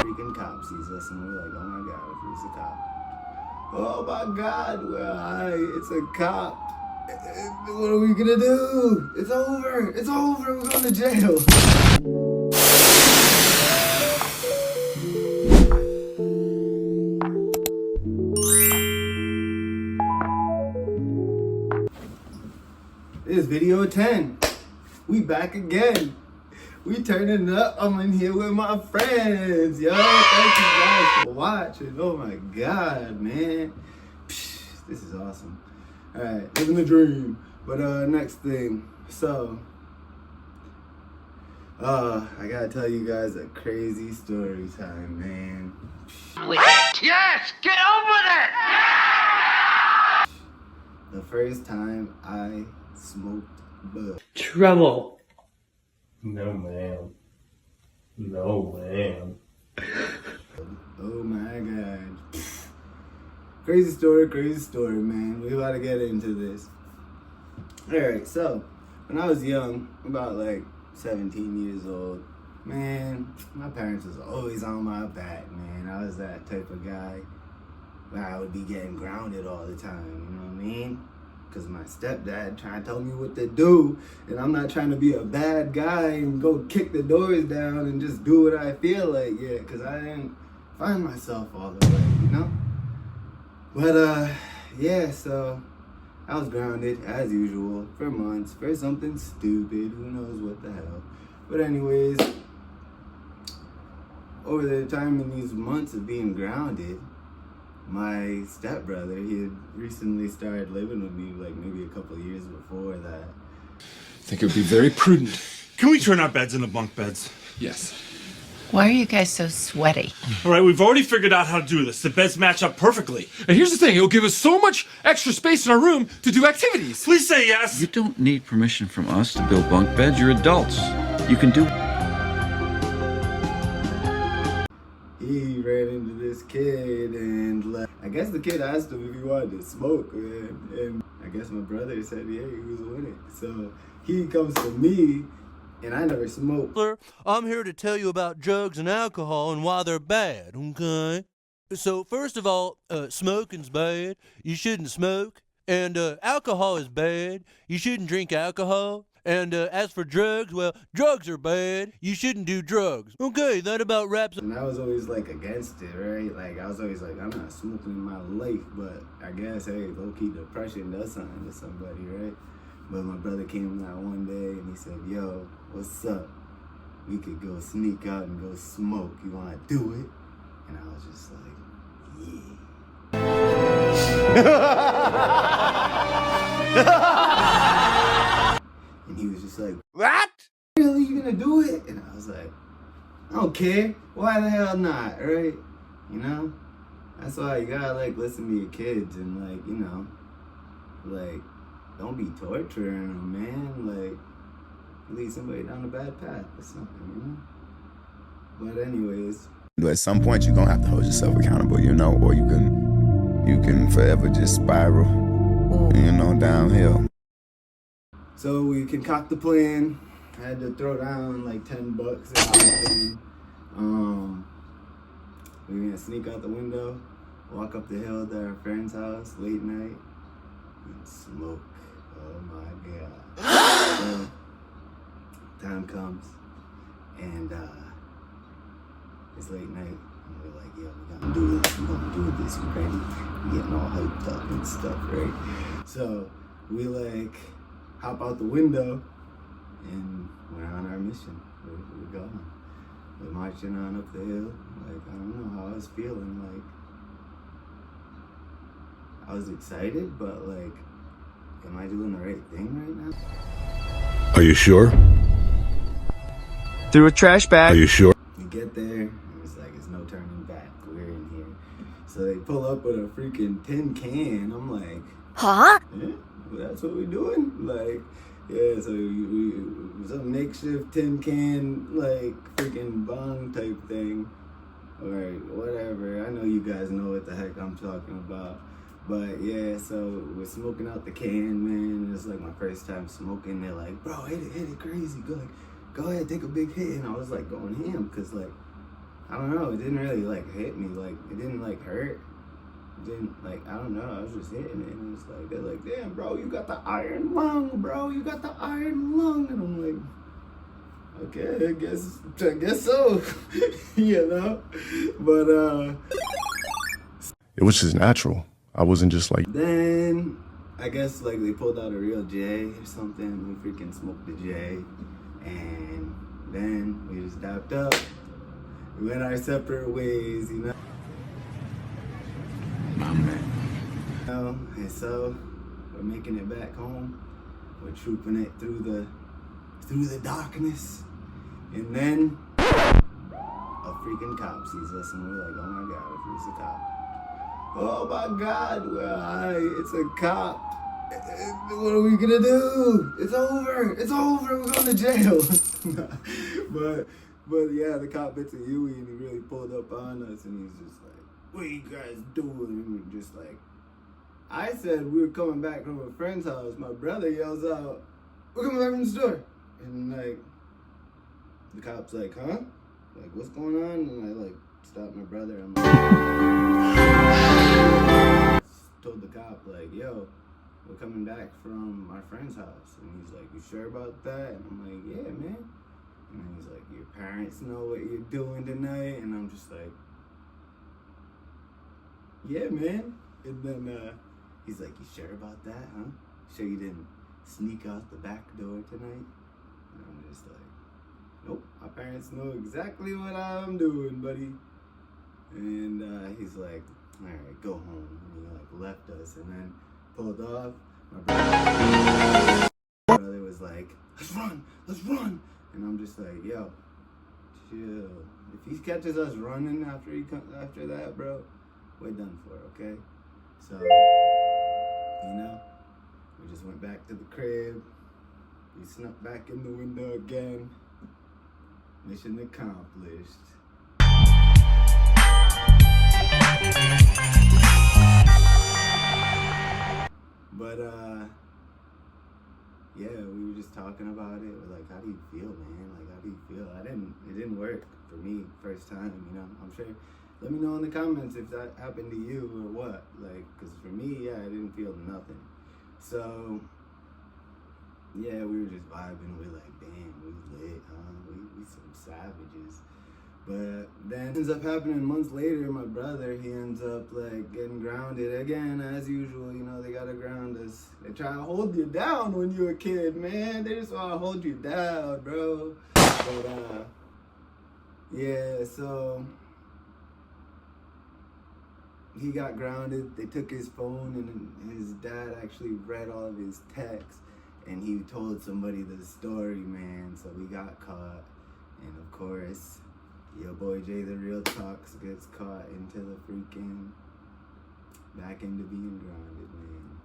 freaking cop sees us and we're like, oh my god, it's a cop. Oh my god, we're high, it's a cop. What are we gonna do? It's over, we're going to jail. This video 10. We back again. We turning up. I'm in here with my friends. Yo, thank you guys for watching. Oh my god, man. This is awesome. Alright, living the dream. But next thing. So I gotta tell you guys a crazy story time, man. Yes! Get on with it! The first time I smoked bud. Trouble. No, ma'am. No, ma'am. Oh my god. Crazy story, man. We about to get into this. Alright, so when I was young, about like 17 years old, man, my parents was always on my back, man. I was that type of guy where I would be getting grounded all the time, you know what I mean? Because my stepdad trying to tell me what to do, and I'm not trying to be a bad guy and go kick the doors down and just do what I feel like yet, because I didn't find myself all the way, you know? But, yeah, so I was grounded, as usual, for months, for something stupid, who knows what the hell. But anyways, over the time in these months of being grounded, my stepbrother, he had recently started living with me, like maybe a couple of years before that. I think it would be very prudent. Can we turn our beds into bunk beds? Yes. Why are you guys so sweaty? All right, we've already figured out how to do this. The beds match up perfectly. And here's the thing, it'll give us so much extra space in our room to do activities. Please say yes. You don't need permission from us to build bunk beds. You're adults. You can do... He ran into this kid and I guess the kid asked him if he wanted to smoke, man. And I guess my brother said, yeah, he was with it. So he comes to me, and I never smoked. I'm here to tell you about drugs and alcohol and why they're bad, okay? So first of all, smoking's bad. You shouldn't smoke. And alcohol is bad. You shouldn't drink alcohol. And as for drugs, well, drugs are bad. You shouldn't do drugs. Okay, that about wraps up. And I was always like against it, right? Like I was always like, I'm not smoking in my life, but I guess, hey, low-key depression does something to somebody, right? But my brother came out one day and he said, yo, what's up? We could go sneak out and go smoke. You wanna do it? And I was just like, yeah. And he was just like, what? Really, you gonna do it? And I was like, I don't care. Why the hell not, right? You know? That's why you gotta like listen to your kids and like, you know, like don't be torturing them, man. Like lead somebody down a bad path or something, you know? But anyways. At some point you're gonna have to hold yourself accountable, you know, or you can forever just spiral, you know, downhill. So we concoct the plan. I had to throw down like $10 and everything. We were gonna sneak out the window, walk up the hill to our friend's house late night, and smoke. Oh my god. So, time comes, and it's late night, and we're like, yo, we're gonna do this, we're ready? We're getting all hyped up and stuff, right? So we like hop out the window, and we're on our mission. We're going. We're marching on up the hill. Like, I don't know how I was feeling. Like, I was excited, but like, am I doing the right thing right now? Are you sure? Through a trash bag. Are you sure? We get there, and it's like, it's no turning back. We're in here. So they pull up with a freaking tin can. I'm like, huh? Yeah, well, that's what we're doing? Like, yeah, so we some makeshift tin can, like, freaking bong type thing, or whatever. I know you guys know what the heck I'm talking about. But yeah, so we're smoking out the can, man. It's like my first time smoking. They're like, bro, hit it crazy. Go ahead, take a big hit. And I was like going ham, because like, I don't know, it didn't really like hit me, like it didn't like hurt. It didn't like, I don't know, I was just hitting it and it's like, they're like, damn bro, you got the iron lung, bro, you got the iron lung. And I'm like, okay, I guess so. You know? But It was just natural. I wasn't just like, then I guess like they pulled out a real J or something. We freaking smoked the J, and then we just dapped up. We went our separate ways, you know. My man. And so we're making it back home. We're trooping it through the darkness, and then a freaking cop sees us, and we're like, oh my god, it's a cop. Oh my god, we're high. It's a cop. What are we gonna do? It's over. We're going to jail. but yeah, the cop bits a Huey and he really pulled up on us and he's just like, what are you guys doing? And we're just like, I said we were coming back from a friend's house. My brother yells out, we're coming back from the store. And like, the cop's like, huh? Like, what's going on? And I like stopped my brother. I'm like, told the cop like, yo, we're coming back from our friend's house. And he's like, you sure about that? And I'm like, yeah, man. And then he's like, your parents know what you're doing tonight? And I'm just like, yeah, man. And then he's like, you sure about that, huh? Sure you didn't sneak out the back door tonight? And I'm just like, nope, my parents know exactly what I'm doing, buddy. And he's like, all right, go home. And he like left us and then pulled off. My brother was like, let's run. And I'm just like, yo, chill. If he catches us running after that, bro, we're done for, okay? So, you know, we just went back to the crib. We snuck back in the window again. Mission accomplished. But yeah, we were just talking about it. We're like, how do you feel, man? Like, how do you feel? It didn't work for me first time, you know. I'm sure. Let me know in the comments if that happened to you or what. Like, cause for me, yeah, I didn't feel nothing. So yeah, we were just vibing. We're like, damn, we lit, huh? We some savages. But then ends up happening months later. My brother, he ends up like getting grounded again, as usual. You know, they gotta ground us. They try to hold you down when you're a kid, man. They just wanna hold you down, bro. But yeah, so he got grounded. They took his phone, and his dad actually read all of his texts, and he told somebody the story, man. So we got caught, and of course, your boy JTheRealTalks gets caught into the freaking back into being grounded, man.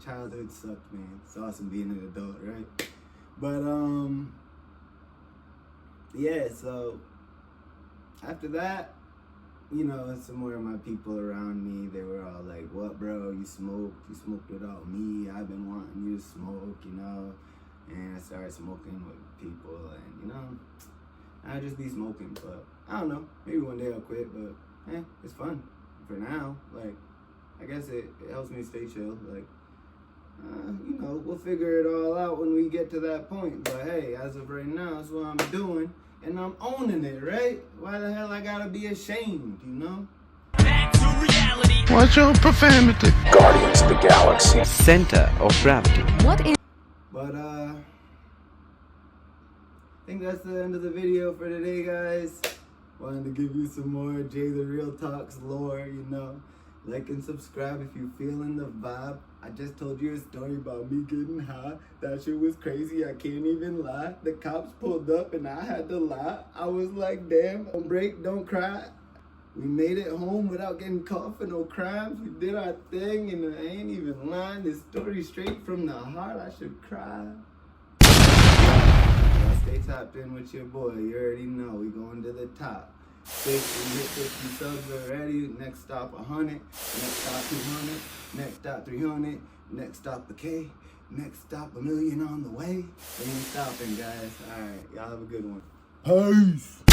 Childhood sucked, man. It's awesome being an adult, right? But yeah, so after that, you know, some more of my people around me, they were all like, what, bro, you smoked without me, I've been wanting you to smoke, you know. And I started smoking with people, and you know, I just be smoking. But I don't know, maybe one day I'll quit, but it's fun for now. Like, I guess it helps me stay chill. Like, you know, we'll figure it all out when we get to that point. But hey, as of right now, that's what I'm doing. And I'm owning it, right? Why the hell I gotta be ashamed, you know? Back to reality. watch your profanity. Guardians of the Galaxy. Center of gravity. What is... But I think that's the end of the video for today, guys. Wanted to give you some more JTheRealTalks lore, you know. Like and subscribe if you're feeling the vibe. I just told you a story about me getting high. That shit was crazy, I can't even lie. The cops pulled up and I had to lie. I was like, damn, don't break, don't cry. We made it home without getting caught for no crimes. We did our thing and I ain't even lying. This story straight from the heart, I should cry. Stay tapped in with your boy, you already know, we going to the top. We hit 50 subs already. Next stop 100. Next stop 200. Next stop 300. Next stop a K. Next stop 1 million on the way. We ain't stopping, guys. All right, y'all have a good one. Peace.